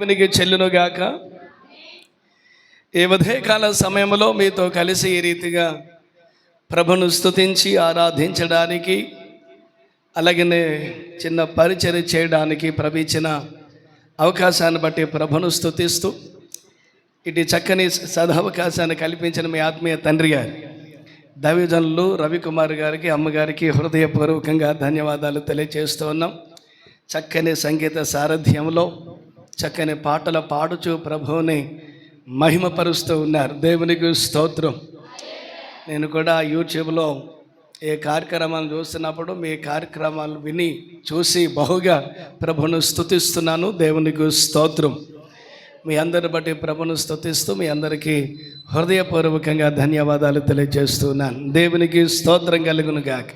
దేవునికి చెల్లునుగాక. ఈ ఉదయకాల సమయంలో మీతో కలిసి ఈ రీతిగా ప్రభును స్తుతించి ఆరాధించడానికి, అలాగనే చిన్న పరిచర్య చేయడానికి ప్రభు ఇచ్చిన అవకాశాన్ని బట్టి ప్రభును స్తుతిస్తూ ఇటు చక్కని సదవకాశాన్ని కల్పించిన మీ ఆత్మీయ తండ్రి గారు దైవజనులు రవికుమార్ గారికి, అమ్మగారికి హృదయపూర్వకంగా ధన్యవాదాలు తెలియజేస్తూ ఉన్నాం. చక్కని సంగీత సారథ్యంలో చక్కని పాటలు పాడుచు ప్రభువుని మహిమపరుస్తూ ఉన్నారు. దేవునికి స్తోత్రం. నేను కూడా యూట్యూబ్లో ఏ కార్యక్రమాలు చూస్తున్నప్పుడు మీ కార్యక్రమాలు విని చూసి బహుగా ప్రభును స్తుతిస్తున్నాను. దేవునికి స్తోత్రం. మీ అందరిని బట్టి ప్రభును స్తుతిస్తూ మీ అందరికీ హృదయపూర్వకంగా ధన్యవాదాలు తెలియజేస్తున్నాను. దేవునికి స్తోత్రం కలుగును గాక.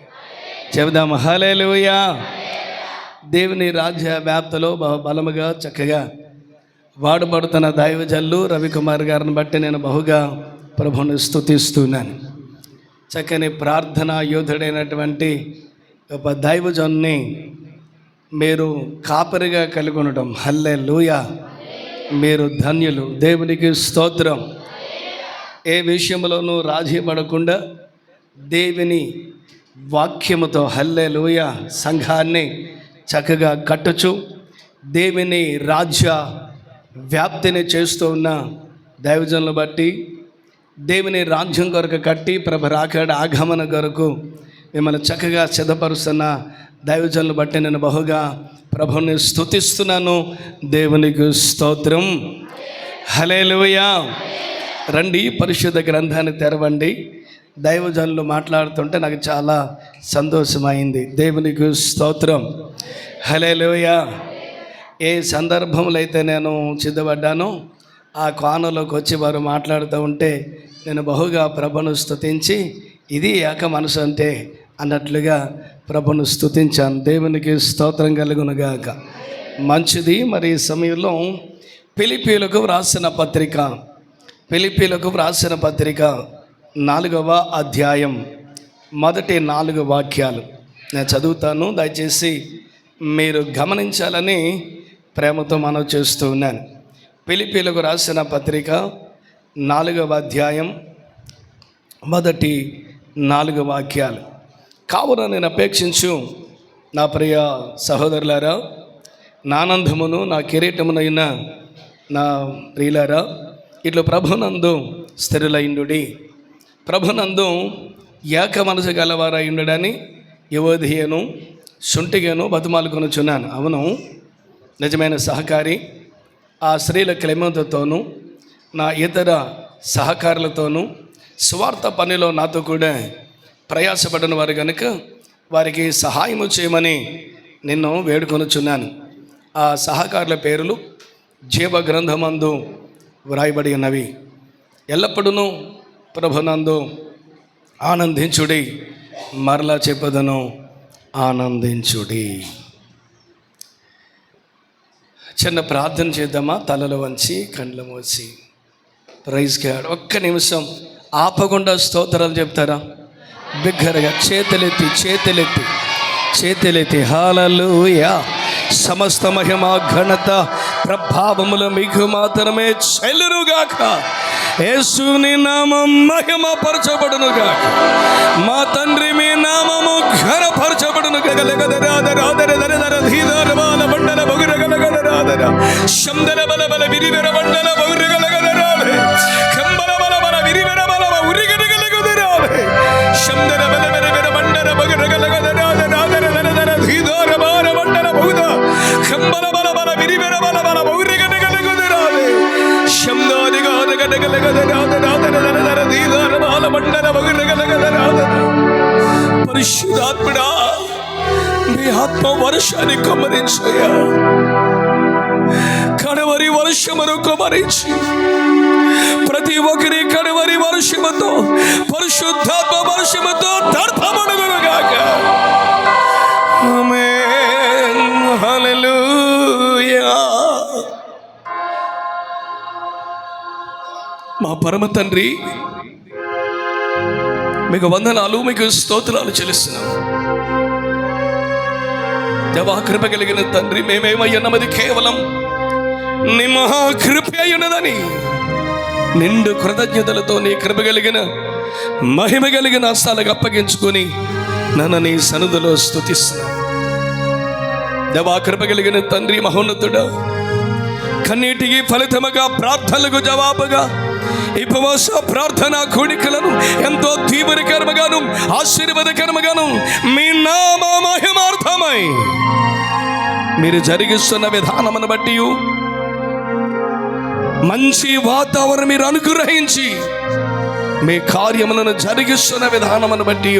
చెబుదాం హల్లెలూయా. దేవుని రాజ్య వ్యాప్తిలో బలముగా చక్కగా వాడబడుతున్న దైవజనులు రవికుమార్ గారిని బట్టి నేను బహుగా ప్రభుని స్తుతిస్తున్నాను. చక్కని ప్రార్థనా యోధుడైనటువంటి ఒక దైవజనుని మీరు కాపరిగా కలిగి ఉండటం హల్లెలూయా. మీరు ధన్యులు. దేవునికి స్తోత్రం. ఏ విషయంలోనూ రాజీ పడకుండా దేవుని వాక్యముతో హల్లెలూయా సంఘాన్ని చక్కగా కట్టుచు దేవుని రాజ్య వ్యాప్తిని చేస్తూ ఉన్న దైవజనులను బట్టి, దేవుని రాజ్యం కొరకు కట్టి ప్రభు రాకడ ఆగమన కొరకు మిమ్మల్ని చక్కగా సిద్ధపరుస్తున్న దైవజనులను బట్టి నేను బహుగా ప్రభుని స్తుతిస్తున్నాను. దేవునికి స్తోత్రం. హల్లెలూయా. రండి, పరిశుద్ధ గ్రంథాన్ని తెరవండి. దైవజనులు మాట్లాడుతుంటే నాకు చాలా సంతోషమైంది. దేవునికి స్తోత్రం. హల్లెలూయా. ఏ సందర్భంలో అయితే నేను సిద్ధపడ్డానో ఆ కోణంలోకి వచ్చి వారు మాట్లాడుతూ ఉంటే నేను బహుగా ప్రభును స్తుతించి ఇది ఏక మనసు అంటే అన్నట్లుగా ప్రభును స్తుతించాను. దేవునికి స్తోత్రం కలుగునుగాక. మంచిది. మరి ఈ సమయంలో ఫిలిప్పీలకు వ్రాసిన పత్రిక 4వ అధ్యాయం మొదటి 4 వాక్యాలు నేను చదువుతాను. దయచేసి మీరు గమనించాలని ప్రేమతో మనవి చేస్తూ ఉన్నాను. ఫిలిప్పీలకు రాసిన పత్రిక 4వ అధ్యాయం మొదటి 4 వాక్యాలు. కావున నేను అపేక్షించు నా ప్రియ సహోదరులారా, నా ఆనందమును నా కిరీటమునైన నా ప్రియులారా, ఇట్లు ప్రభునందు స్థిరులైండుడి. ప్రభునందు ఏక మనసు గలవారై ఉండడని యువధియను శుంఠిగను బతుమాలుకొనుచున్నాను. అవును, నిజమైన సహకారి ఆ స్త్రీల క్లెమెంతతోనూ నా ఇతర సహకారులతోనూ స్వార్థ పనిలో నాతో కూడా ప్రయాసపడిన వారు కనుక వారికి సహాయము చేయమని నిన్ను వేడుకొనుచున్నాను. ఆ సహకారుల పేర్లు జీవ గ్రంథమందు వ్రాయబడి ఉన్నవి. ఎల్లప్పుడూ ప్రభునందు ఆనందించుడి. మరలా చెప్పదను, ఆనందించుడి. చిన్న ప్రార్థన చేద్దామా? తలలో వంచి కండ్లు మూసి ప్రైజ్ గాడ్. ఒక్క నిమిషం ఆపకుండా స్తోత్రాలు చెప్తారా? బిగ్గరగా చేతులెత్తి హల్లెలూయా. సమస్త మహిమ ఘనత ప్రభావములు మీకు మాత్రమే చెల్లునుగాక. యేసుని నామం మహిమ పరచబడునుగాక. మా తండ్రి మీ నామము ఘనపరచబడునుగాక. శందన బల బల విరివెర మండల బౌరగలగదరావే. కంబల బల బల విరివెర బల ఉరిగలగలగదరావే. శందన బల బల విర మండల బౌరగలగదరాదరాదర ధీదర బార మండల బౌద. కంబల బల బల విరివెర బల బల ఉరిగలగలగదరావే. శందాది గలగలగదరాదరాదర ధీదర బాల మండల బౌరగలగదరాదర. పరిశుద్ధాత్మడా, మీ ఆత్మ వర్షాన్ని కుమ్మరించయ్యా. కడవరి వర్షమును కుమ్మరించి ప్రతి ఒక్కరి కడవరి వర్షముతో పరిశుద్ధాత్మ వర్షముతో దర్పమనుగాక. ఆమేన్. హల్లెలూయా. మా పరమ తండ్రి, మీకు వందనాలు, మీకు స్తోత్రాలు చెల్లిస్తున్నాం. దేవా, కృప కలిగిన తండ్రి, మేమేమయ్యన్నది కేవలం నీ మహాకృప అయ్యున్నదని నిండు కృతజ్ఞతలతో నీ కృప కలిగిన మహిమ కలిగిన హస్తాలకు అప్పగించుకొని నన్ను నీ సన్నిధిలో స్తుతిస్తున్నా. దేవా, కృప కలిగిన తండ్రి మహోన్నతుడా, కన్నీటికి ఫలితముగా ప్రార్థనలకు జవాబుగా ఈ ఉపవాస ప్రార్థన కూడికలను ఎంతో తీవ్రకరముగాను ఆశీర్వాదకరముగాను మీ నామ మహిమార్థమై మీరు జరిగిస్తున్న విధానమును బట్టి మంచి వాతావరణం మీరు అనుగ్రహించి మీ కార్యములను జరిగిస్తున్న విధానమును బట్టి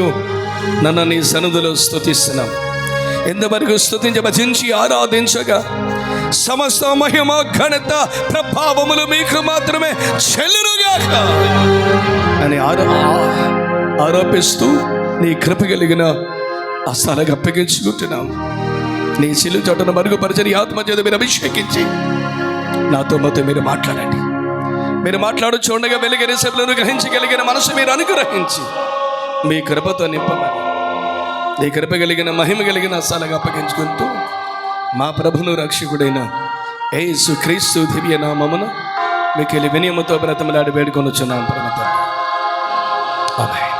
నన్ను నీ సన్నిధిలో స్తుతిస్తున్నాం. ఎంతవరకు స్తుతించి భజించి ఆరాధించగా సమస్త మహిమ ఘనత ప్రభావములు మీకు మాత్రమే చెల్లునుగాక అని ఆరోపిస్తూ నీ కృప కలిగిన ఆ స్థలానికి అప్పగించుకుంటున్నాం. నీ శిలువ చోటను మరుగుపరచని ఆత్మ చేత మీరు అభిషేకించి నాతో మొత్తం మీరు మాట్లాడండి. మీరు మాట్లాడు చూడగా వెలిగిన శబ్దలను గ్రహించగలిగిన మనసు మీరు అనుగ్రహించి మీ కృపతో నింపమని నీ కృప కలిగిన మహిమ కలిగిన స్థలానికి అప్పగించుకుంటూ మా ప్రభును రక్షకుడైన యేసు క్రీస్తు దివ్య నామమున మీకు వినయముతో బ్రతమలాడి వేడుకొనుచున్నాం పరమ తండ్రి. ఆమేన్.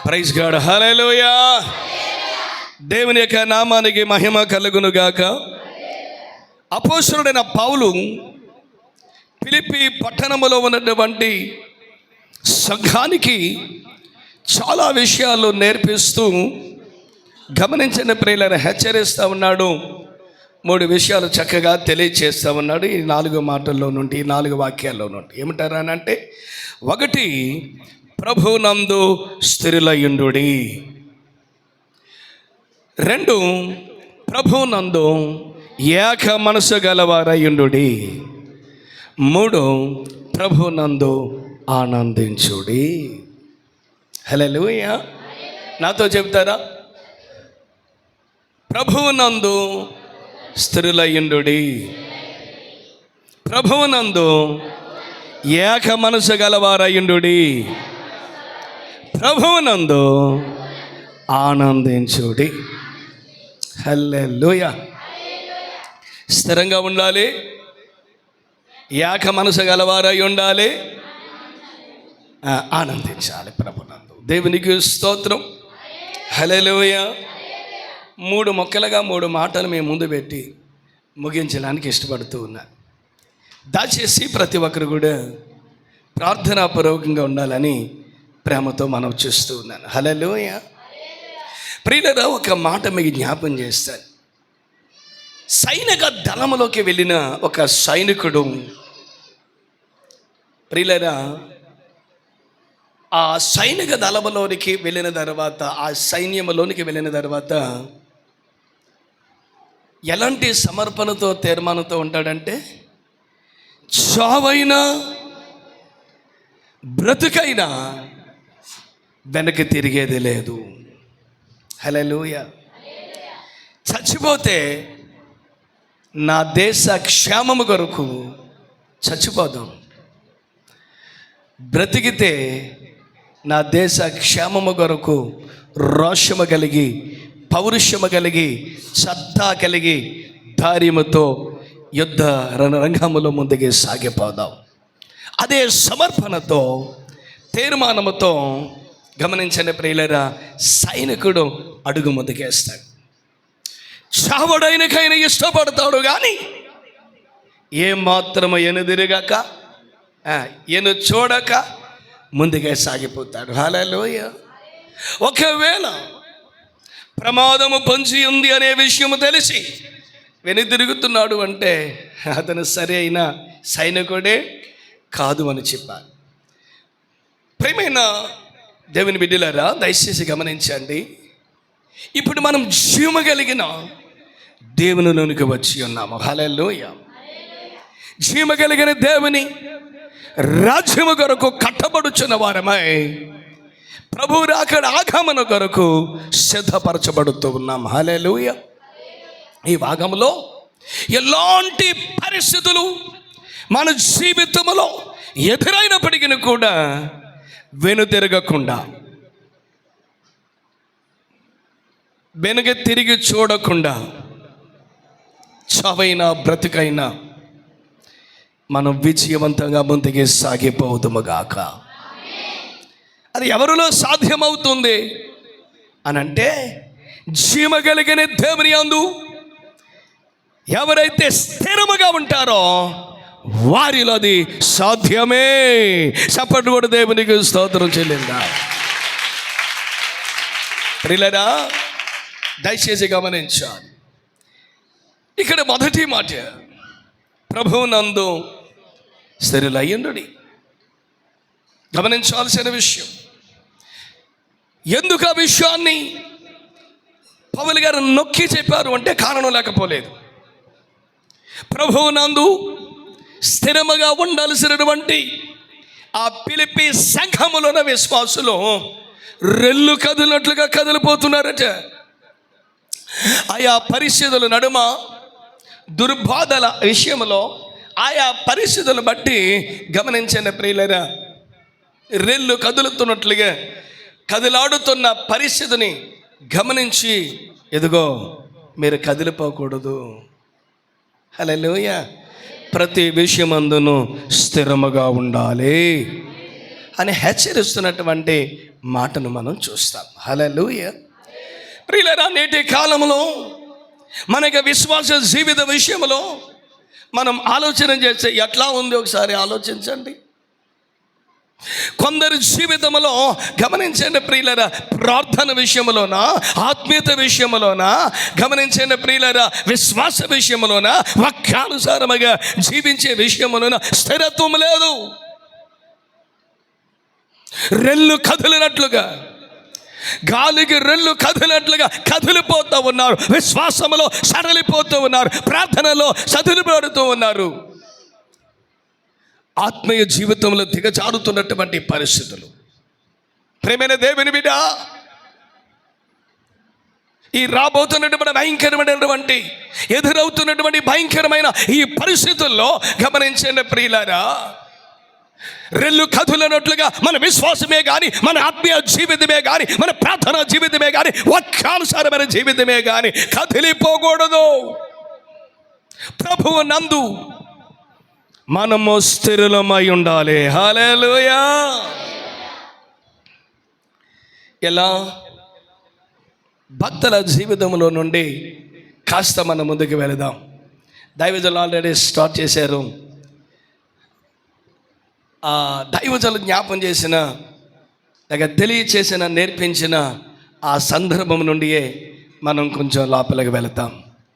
Praise God. హల్లెలూయా. దేవుని యొక్క నామానికి మహిమ కలుగును గాక. అపోస్తలుడైన పౌలు ఫిలిప్పీ పట్టణములో ఉన్నటువంటి సంఘానికి చాలా విషయాలు నేర్పిస్తూ గమనించిన ప్రియులను హెచ్చరిస్తూ ఉన్నాడు. 3 విషయాలు చక్కగా తెలియచేస్తూ ఉన్నాడు ఈ 4 మాటల్లో నుండి, ఈ 4 వాక్యాల్లో నుండి. ఏమిటారనంటే, 1, ప్రభునందు స్థిరులయుండుడి. 2, ప్రభునందు ఏక మనసు గలవారయుండుడి. 3, ప్రభునందు ఆనందించుడి. హల్లెలూయా. నాతో చెప్తారా? ప్రభువునందు స్థిరులయుండుడి, ప్రభువునందు ఏక మనసు గలవారయుండుడి, ప్రభువునందు ఆనందించుడి. హల్లెలూయా. స్థిరంగా ఉండాలి, ఏక మనసు గలవారై ఉండాలి, ఆనందించాలి ప్రభునందు. దేవునికి స్తోత్రం. హల్లెలూయా. 3 మొక్కలుగా 3 మాటలు మేము ముందు పెట్టి ముగించడానికి ఇష్టపడుతూ ఉన్నాను. దయచేసి ప్రతి ఒక్కరు కూడా ప్రార్థనాపూర్వకంగా ఉండాలని ప్రేమతో మనం చూస్తూ ఉన్నాను. హల్లెలూయా. ప్రియులారా, ఒక మాట మీకు జ్ఞాపం చేస్తాను. సైనిక దళములోకి వెళ్ళిన ఒక సైనికుడు, ప్రియులారా, ఆ సైనిక దళములోనికి వెళ్ళిన తర్వాత, ఆ సైన్యంలోనికి వెళ్ళిన తర్వాత ఎలాంటి సమర్పణతో తీర్మానంతో ఉంటాడంటే, చావైనా బ్రతుకైనా వెనక్కి తిరిగేది లేదు. హల్లెలూయా. చచ్చిపోతే నా దేశ క్షేమము కొరకు చచ్చిపోదాం, బ్రతికితే నా దేశ క్షేమము కొరకు రోషము కలిగి, పౌరుషము కలిగి, సత్తా కలిగి, ధైర్యముతో యుద్ధ రణరంగములో ముందుకు సాగిపోదాం. అదే సమర్పణతో, తీర్మానముతో గమనించండి ప్రియులారా, సైనికుడు అడుగు ముందుకేస్తాడు. చావడానికైనా ఇష్టపడతాడు, కానీ ఏమాత్రము ఎనుదిరగక, ఎను చూడక ముందుగా సాగిపోతాడు. హల్లెలూయా. ఒకవేళ ప్రమాదము పొంచి ఉంది అనే విషయము తెలిసి వెనుదిరుగుతున్నాడు అంటే అతను సరి అయిన సైనికుడే కాదు అని చెప్పాలి. ప్రియమైన దేవుని బిడ్డలారా, దయచేసి గమనించండి. ఇప్పుడు మనం జీవము కలిగిన దేవునిలోనికి వచ్చి ఉన్నాము. హల్లెలూయా. జీవము కలిగిన దేవుని రాజ్యము కొరకు కట్టబడుచున్న వారమై ప్రభువు రాకడ ఆగమన కొరకు సిద్ధపరచబడుతూ ఉన్నాం. హల్లెలూయా. ఈ భాగంలో ఎలాంటి పరిస్థితులు మన జీవితంలో ఎదురైనప్పటికీ కూడా వెనుతిరగకుండా, వెనుక తిరిగి చూడకుండా చావైనా బ్రతుకైనా మనం విజయవంతంగా ముందుకు సాగిపోదుముగాక. అది ఎవరిలో సాధ్యమవుతుంది అని అంటే, జీవగలిగిన దేవుని యందు ఎవరైతే స్థిరముగా ఉంటారో వారిలో అది సాధ్యమే. చప్పట్లు కూడా దేవునికి స్తోత్రం చెల్లిందా. ప్రియులారా, దయచేసి గమనించాలి. ఇక్కడ మొదటి మాట, ప్రభువునందు స్థిరులయ్యుండుడి. గమనించాల్సిన విషయం. ఎందుకు ఆ విషయాన్ని పౌలు గారు నొక్కి చెప్పారు అంటే కారణం లేకపోలేదు. ప్రభువునందు స్థిరముగా ఉండాల్సినటువంటి ఆ ఫిలిప్పీ సంఘములోన విశ్వాసులు రెల్లు కదిలినట్లుగా కదిలిపోతున్నారట. ఆయా పరిస్థితుల నడుమ, దుర్బాధల విషయంలో, ఆయా పరిస్థితులను బట్టి గమనించండి ప్రియులారా, రెల్లు కదులుతున్నట్లుగా కదిలాడుతున్న పరిస్థితిని గమనించి, ఎదుగో మీరు కదిలిపోకూడదు, హల్లెలూయా, ప్రతి విషయమందును స్థిరముగా ఉండాలి అని హెచ్చరిస్తున్నటువంటి మాటను మనం చూస్తాం. హల్లెలూయా. ప్రియులారా, నేటి కాలంలో మనకి విశ్వాస జీవిత విషయంలో మనం ఆలోచన చేస్తే ఎట్లా ఉంది ఒకసారి ఆలోచించండి. కొందరి జీవితంలో గమనించండి ప్రియులారా, ప్రార్థన విషయంలోన, ఆత్మీయత విషయంలోన, గమనించండి ప్రియులారా, విశ్వాస విషయంలోన, వాక్యానుసారముగా జీవించే విషయంలోన స్థిరత్వం లేదు. రెల్లు కదిలినట్లుగా, గాలికి రెల్లు కదిలినట్లుగా కదిలిపోతూ ఉన్నారు. విశ్వాసములో సడలిపోతూ ఉన్నారు, ప్రార్థనలో సదిలిపడుతూ ఉన్నారు. ఆత్మీయ జీవితంలో దిగజారుతున్నటువంటి పరిస్థితులు. ప్రేమైన దేవుని బిడ్డ, ఈ రాబోతున్నటువంటి భయంకరమైనటువంటి, ఎదురవుతున్నటువంటి భయంకరమైన ఈ పరిస్థితుల్లో గమనించండి ప్రియులారా, రెల్లు కదులనట్లుగా మన విశ్వాసమే కానీ, మన ఆత్మీయ జీవితమే కానీ, మన ప్రార్థనా జీవితమే కానీ, వాక్యానుసారమైన జీవితమే కానీ కదిలిపోకూడదు. ప్రభువు నందు మనము స్థిరులమై ఉండాలి. హల్లెలూయా. ఎలా? భక్తుల జీవితంలో నుండి కాస్త మనం ముందుకు వెళదాం. దైవజనులు ఆల్రెడీ స్టార్ట్ చేశారు. ఆ దైవజనులు జ్ఞాపం చేసిన, లేక తెలియచేసిన, నేర్పించిన ఆ సందర్భం నుండియే మనం కొంచెం లోపలికి వెళతాం.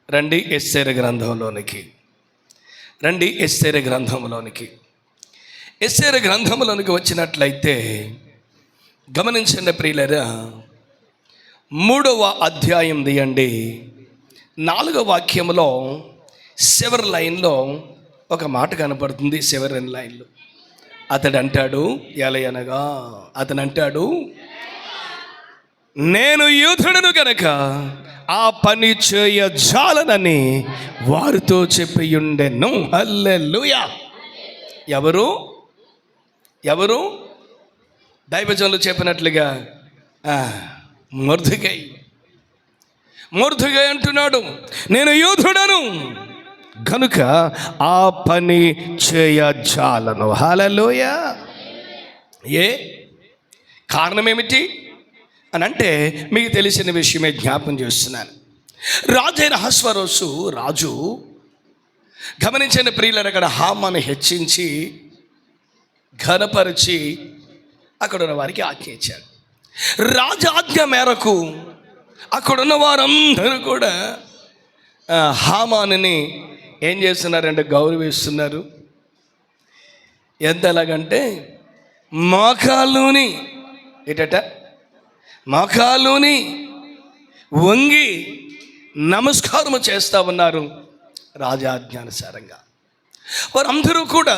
రండి ఎస్తేరు గ్రంథంలోనికి. రండి ఎస్తేరు గ్రంథంలోనికి. ఎస్తేరు గ్రంథంలోనికి వచ్చినట్లయితే గమనించండి ప్రియులారా, 3వ అధ్యాయం తీయండి. 4వ వాక్యంలో చివరి లైన్లో ఒక మాట కనపడుతుంది. చివరి లైన్లో అతడు అంటాడు, ఎలయనగా అతను అంటాడు, నేను యూదుడను గనక ఆ పని చేయజాలనని వారితో చెప్పియుండెను. హల్లెలూయా. ఎవరు ఎవరు దైవజనులు చెప్పినట్లుగా మొర్దెకై అంటున్నాడు, నేను యూదుడను కనుక ఆ పని చేయజాలను. హల్లెలూయా. ఏ కారణం ఏమిటి అని అంటే మీకు తెలిసిన విషయమే జ్ఞాపం చేస్తున్నాను. రాజైన అహష్వేరోషు రాజు గమనించిన ప్రియులను అక్కడ హామాను హెచ్చించి ఘనపరిచి అక్కడున్న వారికి ఆజ్ఞ ఇచ్చాడు. రాజాజ్ఞ మేరకు అక్కడున్న వారందరూ కూడా హామానుని ఏం చేస్తున్నారంటే గౌరవిస్తున్నారు. ఎంతలాగంటే మోకాళ్ళుని మోకాళ్ళుని వంగి నమస్కారము చేస్తూ ఉన్నారు రాజాజ్ఞానుసారంగా. వారందరూ కూడా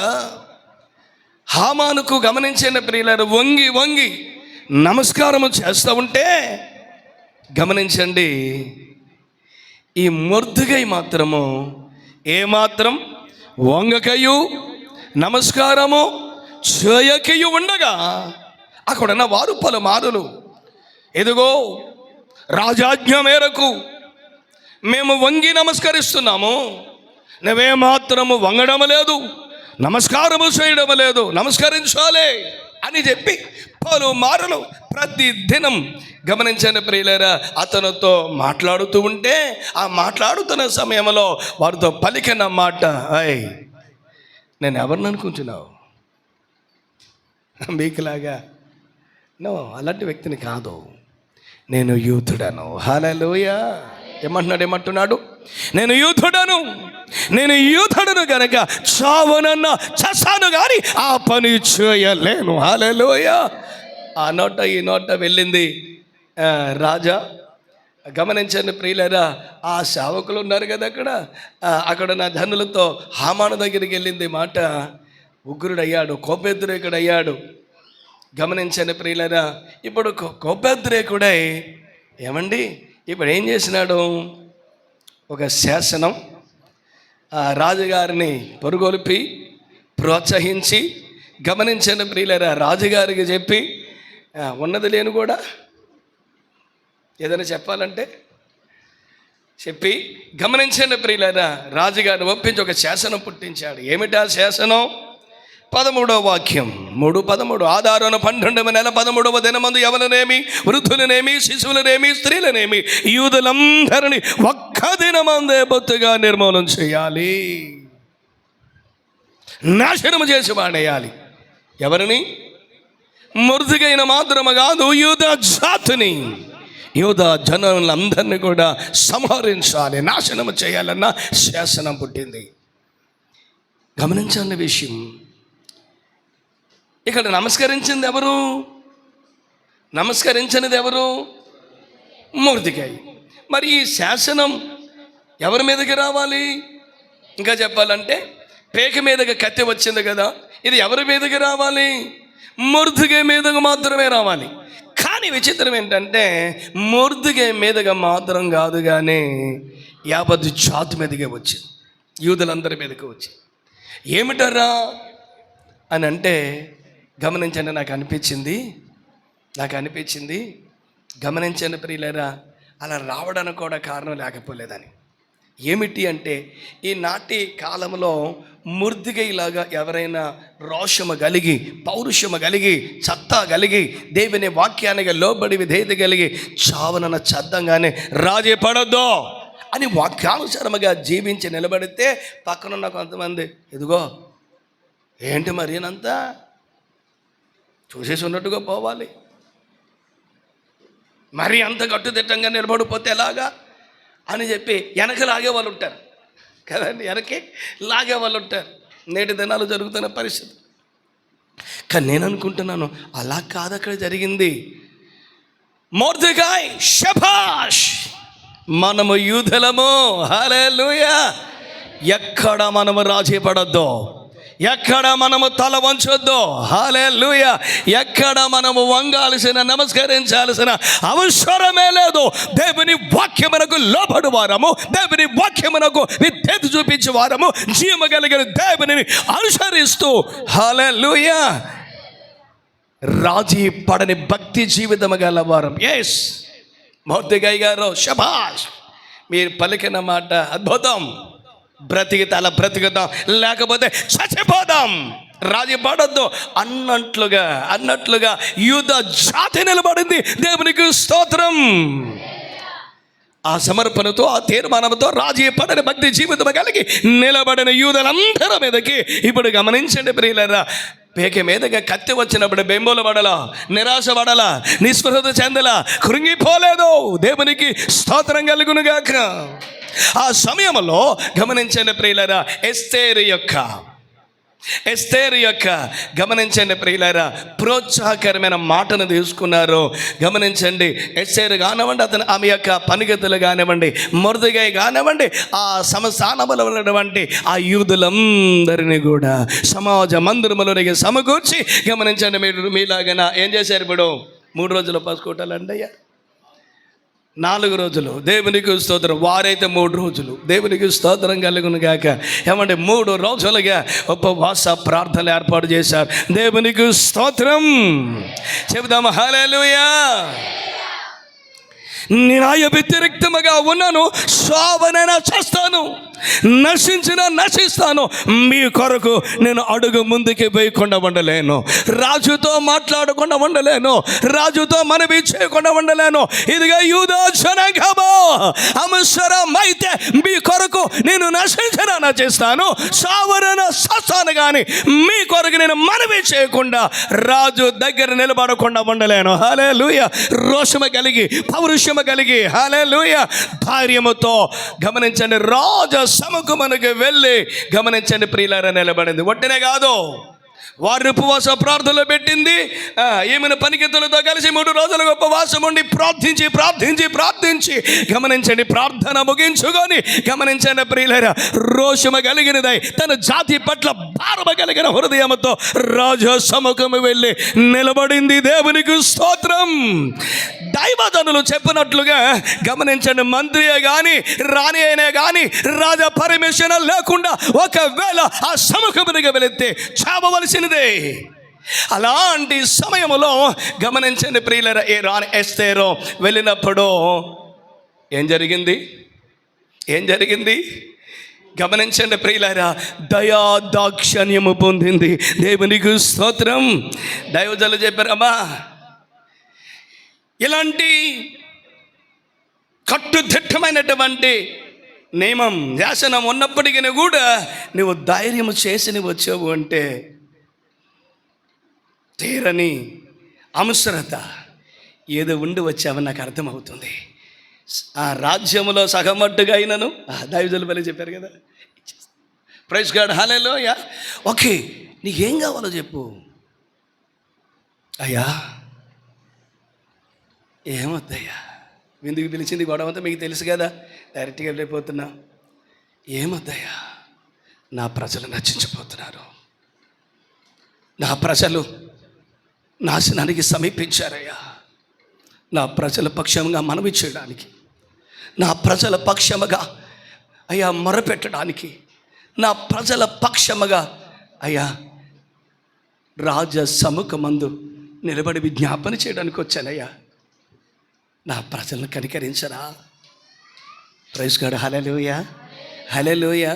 హామానుకు గమనించిన ప్రియులారు వంగి వంగి నమస్కారము చేస్తూ ఉంటే గమనించండి, ఈ మొర్దెకై మాత్రము ఏమాత్రం వంగకయు నమస్కారము చేయకయు ఉండగా అక్కడున్న వారు పలుమారులు, ఎదుగో రాజాజ్ఞ మేరకు మేము వంగి నమస్కరిస్తున్నాము, నువ్వేమాత్రము వంగడం లేదు, నమస్కారము చేయడం లేదు, నమస్కరించాలి అని చెప్పి పలుమార్లు ప్రతి దినం గమనించండి ప్రియులారా, అతనితో మాట్లాడుతూ ఉంటే ఆ మాట్లాడుతున్న సమయంలో వారితో పలికిన మాట, అయ్ నేను ఎవరిని అనుకుంటున్నావు, మీకులాగా నో అలాంటి వ్యక్తిని కాదు, నేను యూతుడను. హల్లెలూయా. ఏమంటున్నాడు? నేను యూతుడను గనక చావనన్నా చస్తాను కానీ ఆ పని చేయలేను. హల్లెలూయా. ఆ నోట ఈ నోట వెళ్ళింది రాజా. గమనించండి ప్రియులారా, ఆ సేవకులు ఉన్నారు కదా అక్కడ నా ధనులతో హామాను దగ్గరికి వెళ్ళింది మాట. ఉగ్రుడయ్యాడు, కోపేద్రేకుడయ్యాడు. గమనించండి ప్రియులారా, ఇప్పుడు కోపేద్రేకుడై ఏమండి ఇప్పుడు ఏం చేసినాడు? ఒక శాసనం రాజుగారిని పొరుగొలిపి ప్రోత్సహించి, గమనించండి ప్రియులారా, రాజుగారికి చెప్పి ఉన్నది లేను కూడా ఏదైనా చెప్పాలంటే చెప్పి, గమనించండి ప్రియులారా, రాజుగారిని ఒప్పించి ఒక శాసనం పుట్టించాడు. ఏమిటా శాసనం? 13వ వాక్యం 3:13 ఆదారున 12వ నెల 13వ దినమందు ఎవరినేమి, వృద్ధులనేమి, శిశువులనేమి, స్త్రీలనేమి, యూదులందరినీ ఒక్క దినమందే బొత్తుగా నిర్మూలన చేయాలి, నాశనము చేసి వాడేయాలి. ఎవరిని? మొర్దెకైన మాత్రమే కాదు, యూదా జాతిని, యూదా జనులందరినీ కూడా సంహరించాలి, నాశనం చేయాలన్న శాసనం పుట్టింది. గమనించండి విషయం. ఇక్కడ నమస్కరించింది ఎవరు? నమస్కరించినది ఎవరు? మొర్దెకై. మరి ఈ శాసనం ఎవరి మీదకి రావాలి? ఇంకా చెప్పాలంటే పేక మీదకి కత్తి వచ్చింది కదా, ఇది ఎవరి మీదకి రావాలి? మొర్దెకై మీదకి మాత్రమే రావాలి. కానీ విచిత్రం ఏంటంటే మొర్దెకై మీదగా మాత్రం కాదు కానీ యావత్ జాతి మీదకే వచ్చింది, యూదులందరి మీదకి వచ్చి. ఏమిటరా అని అంటే గమనించండి, నాకు అనిపించింది గమనించండి ప్రియులారా, అలా రావడానికి కూడా కారణం లేకపోలేదని. ఏమిటి అంటే ఈనాటి కాలంలో మొర్దెకైలాగా ఎవరైనా రోషము కలిగి, పౌరుషము కలిగి, సత్తా కలిగి, దేవుని వాక్యానికి లోబడి విధేయత కలిగి చావనన్న చద్దంగానే రాజీ పడొద్దు అని వాక్యానుసారముగా జీవించి నిలబడితే పక్కనున్న కొంతమంది ఇదిగో ఏంటి మరీనంతా చూసేసి ఉన్నట్టుగా పోవాలి, మరీ అంత కట్టుదిట్టంగా నిలబడిపోతే ఎలాగా అని చెప్పి వెనక లాగే వాళ్ళు ఉంటారు కదండి, వెనకే లాగే వాళ్ళు ఉంటారు. నేటి దినాలు జరుగుతున్న పరిస్థితి. కానీ నేను అనుకుంటున్నాను అలా కాదు అక్కడ జరిగింది. మొర్దెకై శభాష్, మనము యూదులము, హల్లెలూయా. ఎక్కడ మనము రాజీ పడొద్దు, ఎక్కడ మనము తల వంచొద్దు, హల్లెలూయా. ఎక్కడ మనము వంగాల్సిన, నమస్కరించాల్సిన అవసరమే లేదు. దేవుని వాక్యమునకు లోబడు వారము, దేవుని వాక్యమునకు విధేయత చూపించే వారము, జీవము కలిగిన దేవుని అనుసరిస్తూ హల్లెలూయా రాజీ పడని భక్తి జీవితము గల వారం. ఎస్, మొర్దెకై గారు శభాష్, మీరు పలికిన మాట అద్భుతం. బ్రతికితే అలా బ్రతికిద్దాం, లేకపోతే చచ్చిపోదాం, రాజీ పడొద్దు అన్నట్లుగా యూదా జాతి నిలబడింది. దేవునికి స్తోత్రం. ఆ సమర్పణతో, ఆ తీర్మానంతో రాజీ పడని భక్తి జీవితం కలిగి నిలబడిన యూదులందరి మీదకి ఇప్పుడు గమనించండి ప్రియులారా, పేక మీదగా కత్తి వచ్చినప్పుడు బెంబోలు పడలా, నిరాశ పడలా, నిస్పృహత చెందలా, కృంగిపోలేదు. దేవునికి స్తోత్రం కలుగునుగాక. ఆ సమయంలో గమనించండి ప్రియులారా, ఎస్తేరు యొక్క గమనించండి ప్రియులారా, ప్రోత్సాహకరమైన మాటను తీసుకున్నారు. గమనించండి, ఎస్తేరు కానివ్వండి, ఆమె యొక్క పనిగతులు కానివ్వండి, మొర్దెకై కానివ్వండి, ఆ సంస్థానంలో ఉన్నటువంటి ఆ యూదులందరినీ కూడా సమాజ మందిరములోనికి సమకూర్చి, గమనించండి, మీలాగన ఏం చేశారు? ఇప్పుడు 3 రోజులు పసుకోవటాలండి అయ్యా, 4 రోజులు. దేవునికి స్తోత్రం. వారైతే 3 రోజులు. దేవునికి స్తోత్రం కలుగును గాక. ఏమంటే 3 రోజులుగా ఉపవాస ప్రార్థనలు ఏర్పాటు చేశారు. దేవునికి స్తోత్రం చెబుదాము. హల్లెలూయా. న్యాయ వ్యతిరేక వ్యక్తముగా ఉన్నాను, శోభనైనా చేస్తాను, నశించిన నశిస్తాను, మీ కొరకు నేను అడుగు ముందుకి వేయకుండా ఉండలేను, రాజుతో మాట్లాడకుండా ఉండలేను, రాజుతో మనవి చేయకుండా ఉండలేను. ఇదిగా యూదా జనాంగమా, అవసరమైతే మీ కొరకు నేను నశించిన నశిస్తాను, సావరణ సస్తాను, కానీ మీ కొరకు నేను మనవి చేయకుండా రాజు దగ్గర నిలబడకుండా ఉండలేను. హల్లెలూయా. రోషము కలిగి, పౌరుషము కలిగి, హల్లెలూయా, ధైర్యముతో గమనించండి, రాజు సముఖమునకు వెళ్ళి గమనించండి ప్రియులారా నిలబడింది. ఒట్టినే కాదు, వారిని ఉపవాస ప్రార్థనలో పెట్టింది. ఈమెను పనికితులతో కలిసి 3 రోజులు ఉపవాసం ఉండి ప్రార్థించి గమనించండి, ప్రార్థన ముగించుకొని గమనించండి ప్రియులారా, రోషము కలిగినదై తన జాతి పట్ల భారము కలిగిన హృదయముతో రాజు సముఖము వెళ్ళి నిలబడింది. దేవునికి స్తోత్రం. దైవజనులు చెప్పినట్లుగా గమనించండి, మంత్రియే కానీ రాణి అయినా కానీ రాజా పర్మిషన్ లేకుండా ఒకవేళ ఆ సముఖమునికి వెళితే చావవలసినదే. అలాంటి సమయంలో గమనించండి ప్రియులారా, ఏ రాణి ఎస్తేరో వెళ్ళినప్పుడు ఏం జరిగింది గమనించండి ప్రియులారా, దయా దాక్షణ్యము పొందింది. దేవునికి స్తోత్రం. దైవజనులు చెప్పారమ్మా, ఇలాంటి కట్టుదిట్టమైనటువంటి నియమం శాసనం ఉన్నప్పటికీ కూడా నువ్వు ధైర్యం చేసి నువ్వు వచ్చావు అంటే తీరని అవసరత ఏదో ఉండి వచ్చావని నాకు అర్థమవుతుంది. ఆ రాజ్యములో సగమట్టుగా అయినను దైవజనులు బలి చెప్పారు కదా, ప్రైజ్ గాడ్, హల్లెలూయా. ఓకే, నీకేం కావాలో చెప్పు. అయ్యా ఏమొద్దయ్యా, ఎందుకు పిలిచింది గొడవ అంతా మీకు తెలుసు కదా, డైరెక్ట్గా వెళ్ళిపోతున్నా. ఏమొద్దయ్యా, నా ప్రజలు నశించిపోతున్నారు, నా ప్రజలు నాశనానికి సమీపించారయ్యా. నా ప్రజల పక్షంగా మనవి చేయడానికి, నా ప్రజల పక్షముగా అయ్యా మొరపెట్టడానికి, నా ప్రజల పక్షముగా అయ్యా రాజ సముఖమందు నిలబడి విజ్ఞాపన చేయడానికి వచ్చానయ్యా. నా ప్రజలను కనికరించరా. ప్రైజ్ గాడ్, హల్లెలూయా, హల్లెలూయా.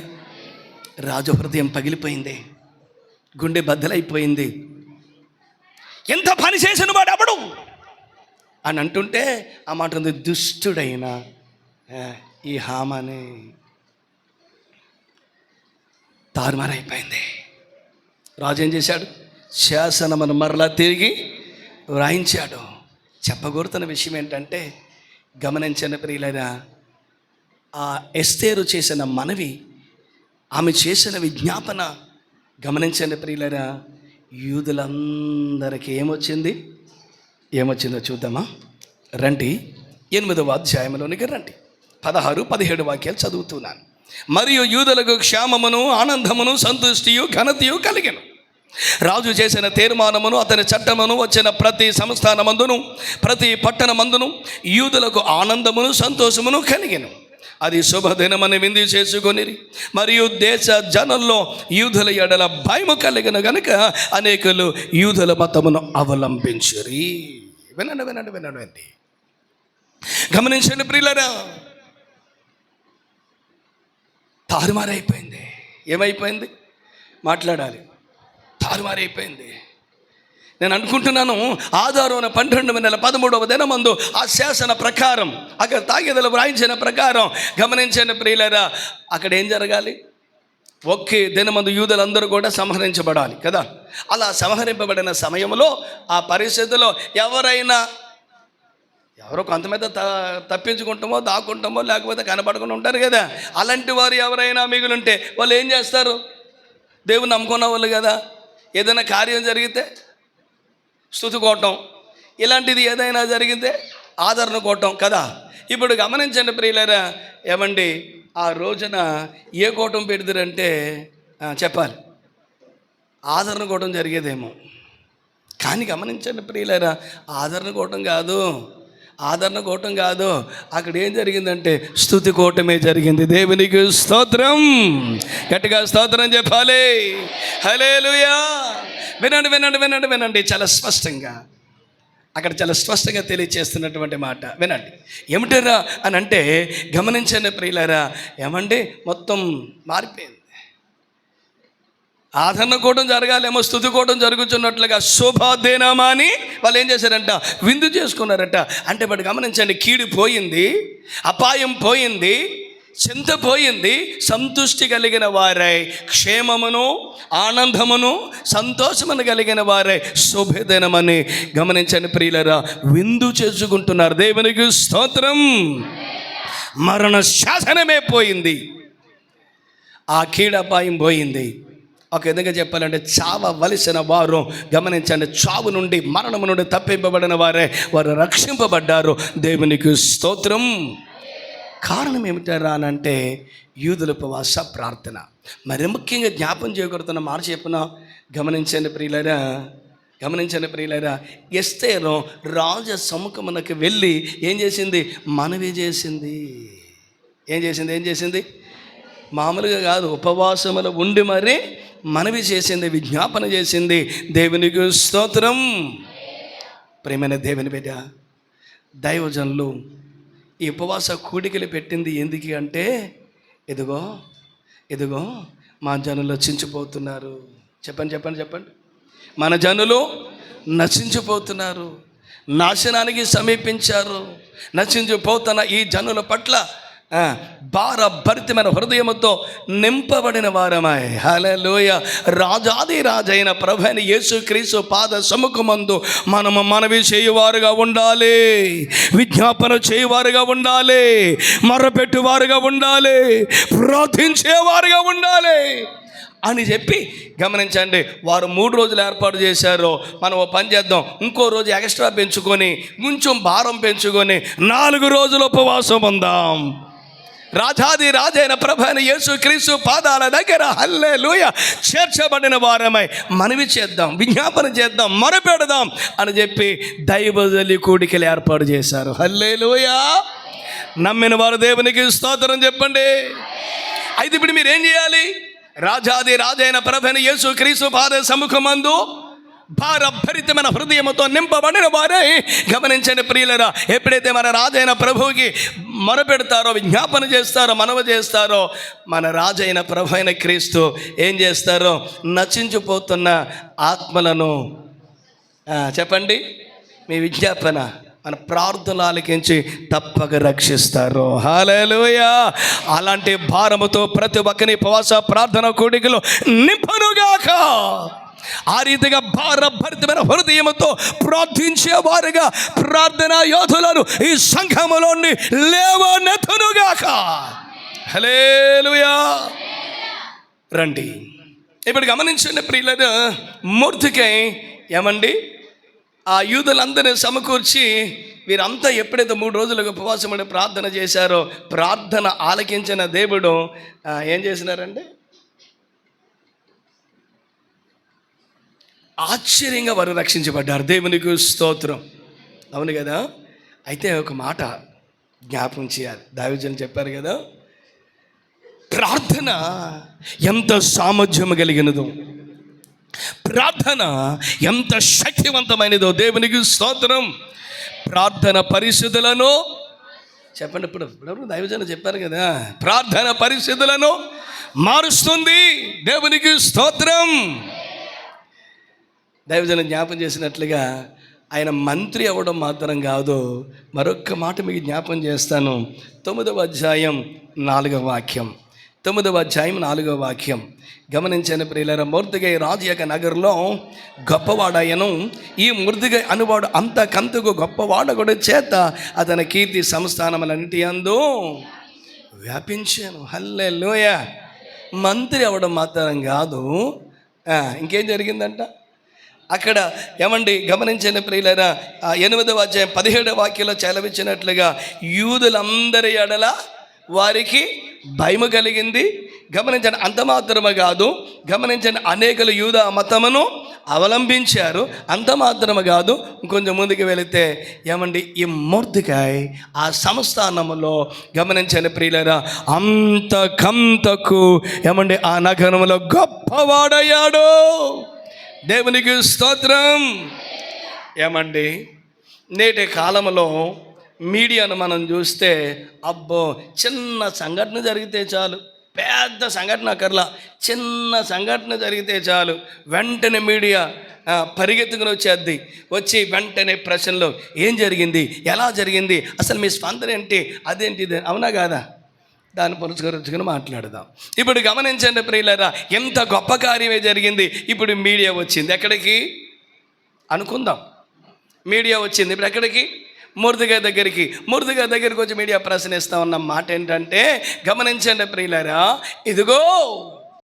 రాజు హృదయం పగిలిపోయింది, గుండె బద్దలైపోయింది. ఎంత పని చేసిన వాడు అప్పుడు అని అంటుంటే ఆ మాట ఉంది, దుష్టుడైన ఈ హామానే తారుమారైపోయింది. రాజు ఏం చేశాడు? శాసనమును మరలా తిరిగి వ్రాయించాడు. చెప్పగోరుతున్న విషయం ఏంటంటే, గమనించిన ప్రియులైన ఆ ఎస్తేరు చేసిన మనవి, ఆమె చేసిన విజ్ఞాపన గమనించిన ప్రియులైన యూదులందరికీ ఏమొచ్చిందో చూద్దామా రండి. 8వ అధ్యాయంలోనికి రండి. 16, 17 వాక్యాలు చదువుతున్నాను. మరియు యూదులకు క్షేమమును ఆనందమును సంతుష్టియు ఘనతయు కలిగెను. రాజు చేసిన తీర్మానమును అతని చట్టమును వచ్చిన ప్రతి సంస్థానమందును ప్రతి పట్టణమందును యూదులకు ఆనందమును సంతోషమును కలిగెను. అది శుభదినమని విందు చేసుకొని మరియు దేశ జనుల్లో యూదుల ఎడల భయము కలిగిన గనుక అనేకులు యూదుల మతమును అవలంబించురి. వినండి. గమనించండి ప్రియులారా, తారుమారైపోయింది. ఏమైపోయింది? మాట్లాడాలి. తారుమారైపోయింది. నేను అనుకుంటున్నాను, ఆధారం 12వ నెల 13వ దినమందు ఆ శాసన ప్రకారం అక్కడ తాగేదలు వ్రాయించిన ప్రకారం గమనించండి ప్రియులారా, అక్కడ ఏం జరగాలి? ఒకే దినమందు యూదులందరూ కూడా సంహరించబడాలి కదా. అలా సంహరింపబడిన సమయంలో ఆ పరిస్థితిలో ఎవరో కొంతమంది తప్పించుకుంటామో దాక్కుంటామో లేకపోతే కనపడకుండా ఉంటారు కదా. అలాంటి వారు ఎవరైనా మిగులుంటే వాళ్ళు ఏం చేస్తారు? దేవుని నమ్ముకున్న వాళ్ళు కదా. ఏదైనా కార్యం జరిగితే స్తుతి కోవటం, ఇలాంటిది ఏదైనా జరిగితే ఆదరణ కోవటం కదా. ఇప్పుడు గమనించండి ప్రియులారా, ఏమండి ఆ రోజున ఏ కోటం పెడతారంటే చెప్పాలి, ఆదరణ కోవటం జరిగేదేమో. కానీ గమనించండి ప్రియులారా, ఆదరణ కోవటం కాదు, అక్కడ ఏం జరిగిందంటే స్తుతి కోవటమే జరిగింది. దేవునికి స్తోత్రం, గట్టిగా స్తోత్రం చెప్పాలి. హల్లెలూయా. వినండి చాలా స్పష్టంగా అక్కడ చాలా స్పష్టంగా తెలియచేస్తున్నటువంటి మాట వినండి. ఏమిటారా అని అంటే గమనించండి ప్రియులారా, ఏమండి మొత్తం మారిపోయింది. ఆదరణ కూటం జరగాలేమో, స్తుతి కూటం జరుగుతున్నట్లుగా శోభాదేనామా అని వాళ్ళు ఏం చేశారంట, విందు చేసుకున్నారట. అంటే బట్టి గమనించండి, కీడు పోయింది, అపాయం పోయింది, చింత పోయింది, సంతృష్టి కలిగిన వారై క్షేమమును ఆనందమును సంతోషమును కలిగిన వారై శుభదినమని గమనించండి ప్రియులరా విందు చేసుకుంటున్నారు. దేవునికి స్తోత్రం. మరణ శాసనమే పోయింది, ఆ కీడపాయం పోయింది. ఒక విధంగా చెప్పాలంటే చావవలసిన వారు గమనించండి, చావు నుండి మరణము నుండి తప్పింపబడిన వారే వారు రక్షింపబడ్డారు. దేవునికి స్తోత్రం. కారణం ఏమిటారా అని అంటే యూదుల ఉపవాస ప్రార్థన. మరి ముఖ్యంగా జ్ఞాపం చేయకూడుతున్న మాట చెప్పిన గమనించండి ప్రియులారా, ఎస్తేరు రాజ సముఖమునకు వెళ్ళి ఏం చేసింది, మనవి చేసింది. ఏం చేసింది మామూలుగా కాదు, ఉపవాసములు ఉండి మరి మనవి చేసింది, విజ్ఞాపన చేసింది. దేవునికి స్తోత్రం. ప్రేమైన దేవుని బిడ్డ, దైవజనులు ఈ ఉపవాస కూడికలు పెట్టింది ఎందుకు అంటే, ఇదిగో మా జనులు నశించిపోతున్నారు. చెప్పండి. మన జనులు నశించిపోతున్నారు, నాశనానికి సమీపించారు. నశించిపోతున్న ఈ జనుల పట్ల భారభరితమైన హృదయముతో నింపబడిన వారమై హల్లెలూయ రాజాది రాజైన ప్రభువైన యేసుక్రీస్తు పాద సముఖమందు మనము మనవి చేయువారుగా ఉండాలి, విజ్ఞాపన చేయువారుగా ఉండాలి, మొరపెట్టువారుగా ఉండాలి, ప్రార్థించేవారుగా ఉండాలి అని చెప్పి గమనించండి. వారు 3 రోజులు ఏర్పాటు చేశారు. మనం పని చేద్దాం, ఇంకో రోజు ఎక్స్ట్రా పెంచుకొని కొంచెం భారం పెంచుకొని 4 రోజులు ఉపవాసం ఉందాం. రాజాది రాజైన ప్రభువైన యేసుక్రీస్తు పాదాల దగ్గర హల్లెలూయా చేర్చబడిన వారమై మనవి చేద్దాం, విజ్ఞాపన చేద్దాం, మొరపెడదాం అని చెప్పి దైవజలి కూడికలు ఏర్పాటు చేశారు. హల్లెలూయా. నమ్మిన వారు దేవునికి స్తోత్రం చెప్పండి. అయితే ఇప్పుడు మీరు ఏం చేయాలి? రాజాది రాజైన ప్రభువైన యేసుక్రీస్తు పాద సముఖమందు భారభరితమైన హృదయముతో నింపబడిన వారే గమనించండి ప్రియులరా, ఎప్పుడైతే మన రాజైన ప్రభువుకి మొరపెడతారో, విజ్ఞాపన చేస్తారో, మనవి చేస్తారో, మన రాజైన ప్రభు అయిన క్రీస్తు ఏం చేస్తారో, నశించిపోతున్న ఆత్మలను చెప్పండి మీ విజ్ఞాపన మన ప్రార్థనలు ఆలకించి తప్పక రక్షిస్తారు. హల్లెలూయా. అలాంటి భారముతో ప్రతి ఒక్కని ఉపవాస ప్రార్థన కూడికలో నింపనుగాక. ఆ రీతిగా భారభరితమైన హృదయముతో ప్రార్థించేవారుగా ప్రార్థనా యోధులను ఈ సంఘములోని లేవనెత్తునుగాక. హల్లెలూయా. రండి ఇప్పుడు గమనించండి ప్రియులారా, మొర్దెకై ఏమండి ఆ యూదులందరినీ సమకూర్చి వీరంతా ఎప్పుడైతే 3 రోజులకు ఉపవాసముడి ప్రార్థన చేశారో, ప్రార్థన ఆలకించిన దేవుడు ఏం చేసినారండి, ఆశ్చర్యంగా వారు రక్షించబడ్డారు. దేవునికి స్తోత్రం. అవును కదా. అయితే ఒక మాట జ్ఞాపకం చేయాలి. దైవజనులు చెప్పారు కదా, ప్రార్థన ఎంత సామర్థ్యం కలిగినదో, ప్రార్థన ఎంత శక్తివంతమైనదో. దేవునికి స్తోత్రం. ప్రార్థన పరిస్థితులను చెప్పండి. ఇప్పుడు దైవజనులు చెప్పారు కదా, ప్రార్థన పరిస్థితులను మారుస్తుంది. దేవునికి స్తోత్రం. దైవజనులు జ్ఞాపం చేసినట్లుగా ఆయన మంత్రి అవ్వడం మాత్రం కాదు, మరొక మాట మీకు జ్ఞాపం చేస్తాను. 9వ అధ్యాయం 4వ వాక్యం. 9వ అధ్యాయం 4వ వాక్యం గమనించండి ప్రియులారా. మొర్దెకై రాజు యొక్క నగరంలో గొప్పవాడయ్యను. ఈ మొర్దెకై అనువాడు అంతకంతకు గొప్పవాడొకడు చేత అతని కీర్తి సంస్థానములన్నిటి యందు వ్యాపించాను. హల్లెలూయా. మంత్రి అవ్వడం మాత్రం కాదు, ఇంకేం జరిగిందంట అక్కడ ఏమండి గమనించండి ప్రియులారా. 8వ అధ్యాయం 17వ వాక్యంలో చెలవిచ్చినట్లుగా యూదులందరి ఎడల వారికి భయము కలిగింది. గమనించండి, అంత మాత్రమే కాదు, గమనించండి, అనేకులు యూదా మతమును అవలంబించారు. అంత మాత్రమే కాదు, ఇంకొంచెం ముందుకు వెళితే ఏమండి ఈ మొర్దెకై ఆ సంస్థానములో గమనించండి ప్రియులారా, అంతకంతకు ఏమండి ఆ నగరంలో గొప్పవాడయ్యాడు. దేవునికి స్తోత్రం. ఏమండి నేటి కాలంలో మీడియాను మనం చూస్తే అబ్బో చిన్న సంఘటన జరిగితే చాలు, పెద్ద సంఘటన అక్కర్లా, చిన్న సంఘటన జరిగితే చాలు వెంటనే మీడియా పరిగెత్తుకుని వచ్చేద్ది. వచ్చి వెంటనే ప్రశ్నలో ఏం జరిగింది, ఎలా జరిగింది, అసలు మీ స్పందన ఏంటి, అదేంటి ఇది, అవునా కాదా? దాన్ని పురస్కరించుకుని మాట్లాడదాం. ఇప్పుడు గమనించండి ప్రియులారా, ఎంత గొప్ప కార్యమే జరిగింది. ఇప్పుడు మీడియా వచ్చింది ఎక్కడికి అనుకుందాం. మీడియా వచ్చింది ఇప్పుడు ఎక్కడికి? ముర్దుగా దగ్గరికి. ముర్దుగా దగ్గరికి వచ్చి మీడియా ప్రశ్నిస్తా ఉన్న మాట ఏంటంటే, గమనించండి ప్రియులారా, ఇదిగో